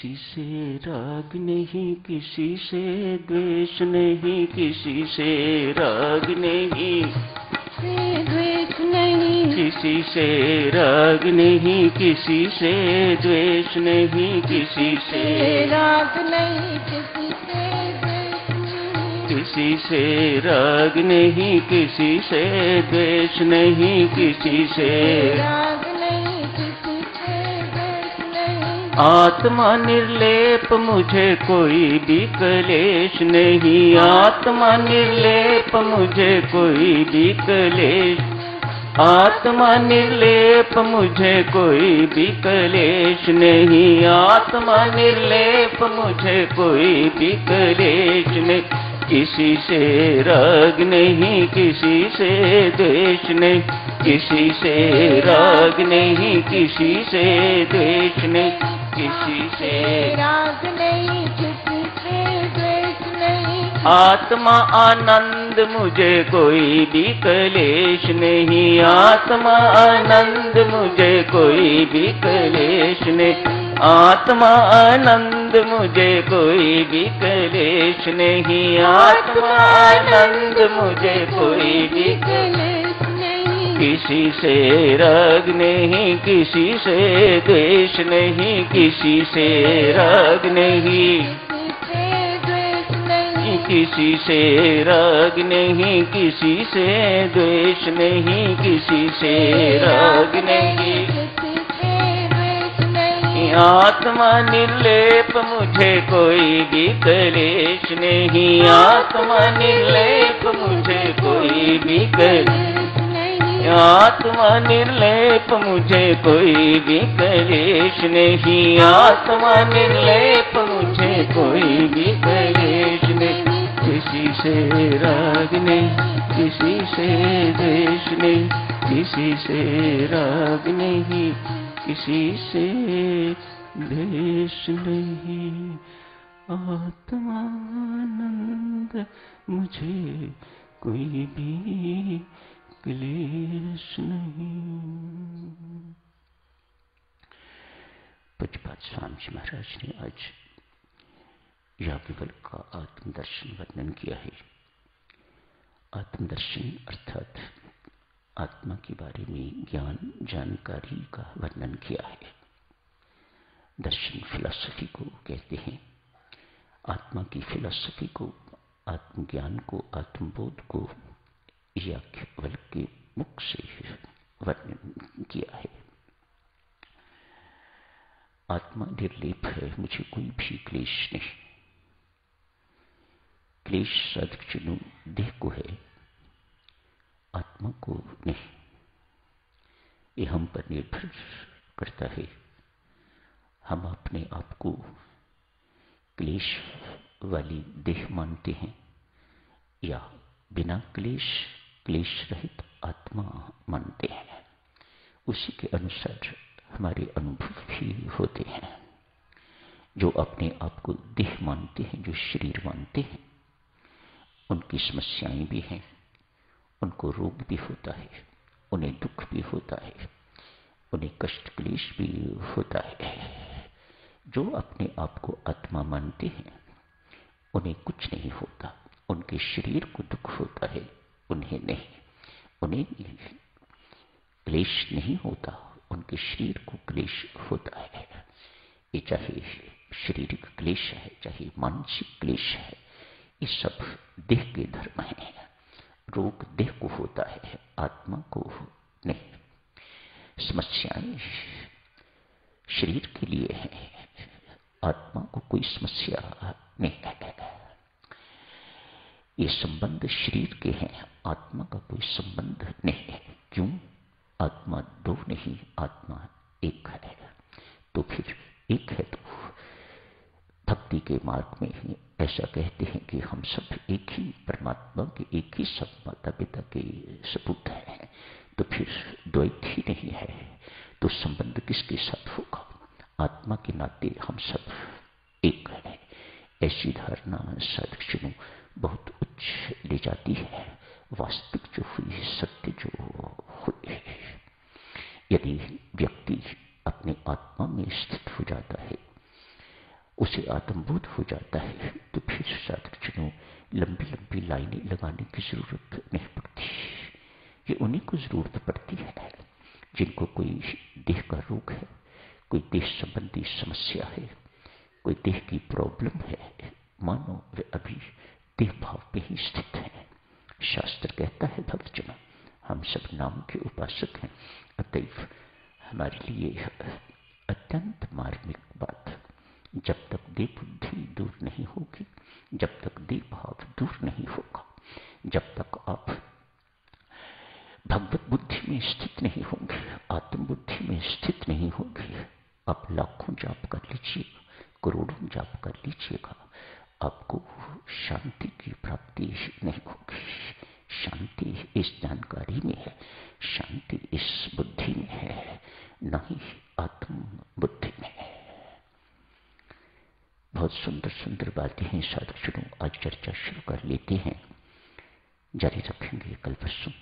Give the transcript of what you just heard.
किसी से राग नहीं, किसी से द्वेष नहीं, किसी से राग नहीं, द्वेष नहीं, किसी से राग नहीं, किसी से द्वेष नहीं, किसी से राग नहीं, किसी से द्वेष नहीं, किसी से राग नहीं, किसी से द्वेष नहीं, किसी से राग नहीं, किसी से द्वेष नहीं। आत्मा निर्लेप मुझे कोई भी क्लेश नहीं, आत्मा निर्लेप मुझे कोई भी क्लेश, आत्मा निर्लेप मुझे कोई भी क्लेश नहीं, आत्मा निर्लेप मुझे कोई भी क्लेश नहीं, किसी से राग नहीं, किसी से द्वेष नहीं, किसी से राग नहीं, किसी से द्वेष नहीं, किसी से राग नहीं, किसी से द्वेष नहीं। आत्मा आनंद मुझे कोई भी क्लेश नहीं, आत्मा आनंद मुझे कोई भी क्लेश नहीं, आत्मा आनंद मुझे कोई भी क्लेश नहीं, आत्मा आनंद मुझे कोई भी क्लेश नहीं। किसी से राग नहीं, किसी से द्वेष नहीं, किसी से राग नहीं, किसी से राग नहीं, किसी से द्वेष नहीं, किसी से राग नहीं, आत्मा निर्लेप मुझे कोई भी क्लेश नहीं, आत्मा निर्लेप मुझे कोई भी क्लेश नहीं, आत्मा निर्लेप मुझे कोई भी क्लेश नहीं, आत्मा निर्लेप मुझे कोई भी क्लेश नहीं, किसी से राग नहीं, किसी से द्वेष नहीं, किसी से राग नहीं, किसी से द्वेष नहीं, आत्मानंद मुझे कोई भी क्लेश नहीं। पूज्यपाद स्वामी जी महाराज ने आज याज्ञवल्क्य का आत्मदर्शन वर्णन किया है। आत्मदर्शन अर्थात आत्मा के बारे में ज्ञान जानकारी का वर्णन किया है। दर्शन फिलॉसफी को कहते हैं। आत्मा की फिलॉसफी को, आत्मज्ञान को, आत्मबोध को याज्ञवल्क्य के मुख से वर्णन किया है। आत्मा निर्लेप है, मुझे कोई भी क्लेश नहीं। क्लेश साधक चिन्ह देह को है, आत्मा को नहीं। ये हम पर निर्भर करता है। हम अपने आप को क्लेश वाली देह मानते हैं या बिना क्लेश, क्लेश रहित आत्मा मानते हैं। उसी के अनुसार हमारे अनुभव भी होते हैं। जो अपने आप को देह मानते हैं, जो शरीर मानते हैं, उनकी समस्याएं भी हैं, उनको रोग भी होता है, उन्हें दुख भी होता है, उन्हें कष्ट क्लेश भी होता है। जो अपने आप को आत्मा मानते हैं उन्हें कुछ नहीं होता, उनके शरीर को दुख होता है, उन्हें नहीं। उन्हें क्लेश नहीं होता, उनके शरीर को क्लेश होता है। ये चाहे शारीरिक क्लेश है, चाहे मानसिक क्लेश है, ये सब देह के धर्म है। रोग देह को होता है, आत्मा को नहीं। समस्याएं शरीर के लिए है, आत्मा को कोई समस्या नहीं है। ये संबंध शरीर के हैं, आत्मा का कोई संबंध नहीं है। क्यों? आत्मा दो नहीं, आत्मा एक है। तो फिर एक है तो भक्ति के मार्ग में ऐसा कहते हैं कि हम सब एक ही परमात्मा के, एक ही सब माता पिता के सपूत हैं। तो फिर द्वैत ही नहीं है, तो संबंध किसके साथ होगा? आत्मा के नाते हम सब एक हैं। ऐसी धारणा साधक बहुत उच्च ले जाती है। वास्तविक जो हुई, सत्य जो हुई है, यदि व्यक्ति अपने आत्मा में स्थित हो जाता है, उसे आत्मबोध हो जाता है तो फिर साधकजनों लंबी लंबी लाइनें लगाने की जरूरत नहीं पड़ती। ये उन्हीं को जरूरत पड़ती है जिनको कोई देह का रोग है, कोई देह संबंधी समस्या है, कोई देह की प्रॉब्लम है, मानो वे अभी देह भाव पे ही स्थित है। शास्त्र कहता है भक्तजनों, हम सब नाम के उपासक हैं, अतएव हमारे लिए अत्यंत मार्मिक बात, जब तक देह बुद्धि दूर नहीं होगी, जब तक देह भाव दूर नहीं होगा, जब तक आप भगवत बुद्धि में स्थित नहीं होंगे, आत्म बुद्धि में स्थित नहीं होंगे, आप लाखों जाप कर लीजिएगा, करोड़ों जाप कर लीजिएगा, आपको शांति की प्राप्ति नहीं होगी। शांति इस जानकारी में है, शांति इस बुद्धि में है, न ही आत्म बुद्धि में है। बहुत सुंदर सुंदर बातें हैं साधकजनों, आज चर्चा शुरू कर लेते हैं, जारी रखेंगे कल परसों।